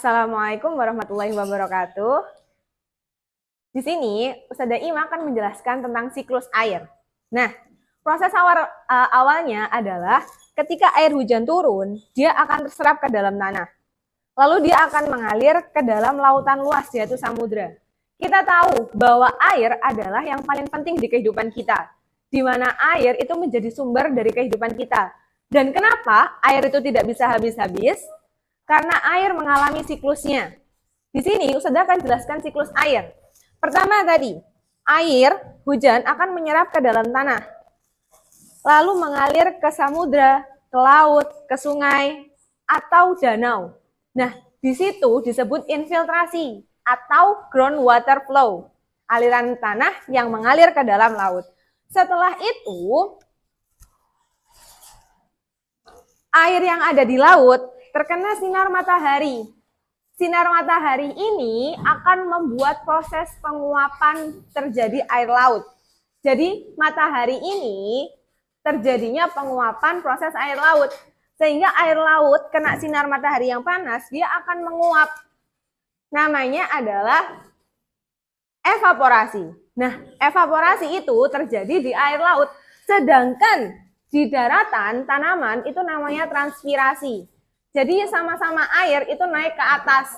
Assalamualaikum warahmatullahi wabarakatuh. Di sini, Ustazah Ima akan menjelaskan tentang siklus air. Nah, proses awalnya adalah ketika air hujan turun, dia akan terserap ke dalam tanah. Lalu dia akan mengalir ke dalam lautan luas, yaitu samudra. Kita tahu bahwa air adalah yang paling penting di kehidupan kita, di mana air itu menjadi sumber dari kehidupan kita. Dan kenapa air itu tidak bisa habis-habis? Karena air mengalami siklusnya. Di sini Ustazah akan jelaskan siklus air. Pertama tadi, air hujan akan menyerap ke dalam tanah, lalu mengalir ke samudra, ke laut, ke sungai, atau danau. Nah, di situ disebut infiltrasi atau groundwater flow, aliran tanah yang mengalir ke dalam laut. Setelah itu, air yang ada di laut terkena sinar matahari. Sinar matahari ini akan membuat proses penguapan terjadi air laut. Jadi matahari ini terjadinya penguapan proses air laut. Sehingga air laut kena sinar matahari yang panas, dia akan menguap. Namanya adalah evaporasi. Nah, evaporasi itu terjadi di air laut. Sedangkan di daratan, tanaman itu namanya transpirasi. Jadi sama-sama air itu naik ke atas.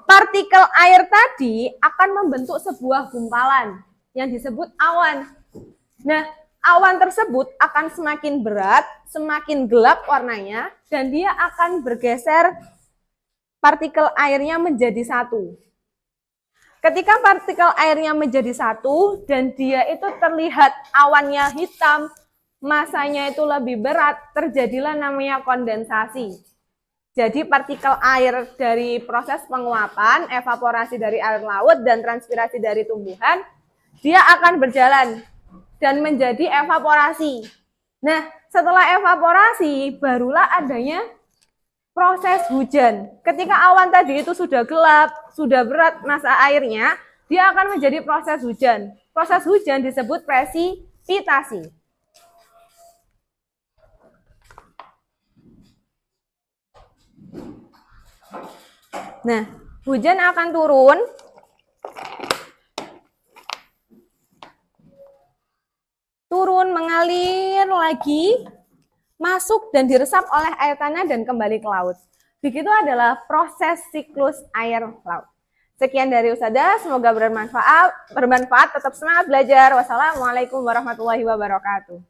Partikel air tadi akan membentuk sebuah gumpalan yang disebut awan. Nah, awan tersebut akan semakin berat, semakin gelap warnanya, dan dia akan bergeser partikel airnya menjadi satu. Ketika partikel airnya menjadi satu dan dia itu terlihat awannya hitam, masanya itu lebih berat, terjadilah namanya kondensasi. Jadi partikel air dari proses penguapan, evaporasi dari air laut, dan transpirasi dari tumbuhan, dia akan berjalan dan menjadi evaporasi. Nah, setelah evaporasi, barulah adanya proses hujan. Ketika awan tadi itu sudah gelap, sudah berat masa airnya, dia akan menjadi proses hujan. Proses hujan disebut presipitasi. Nah, hujan akan turun mengalir lagi, masuk dan diresap oleh air tanah dan kembali ke laut. Begitu adalah proses siklus air laut. Sekian dari Ustazah, semoga bermanfaat, tetap semangat belajar. Wassalamualaikum warahmatullahi wabarakatuh.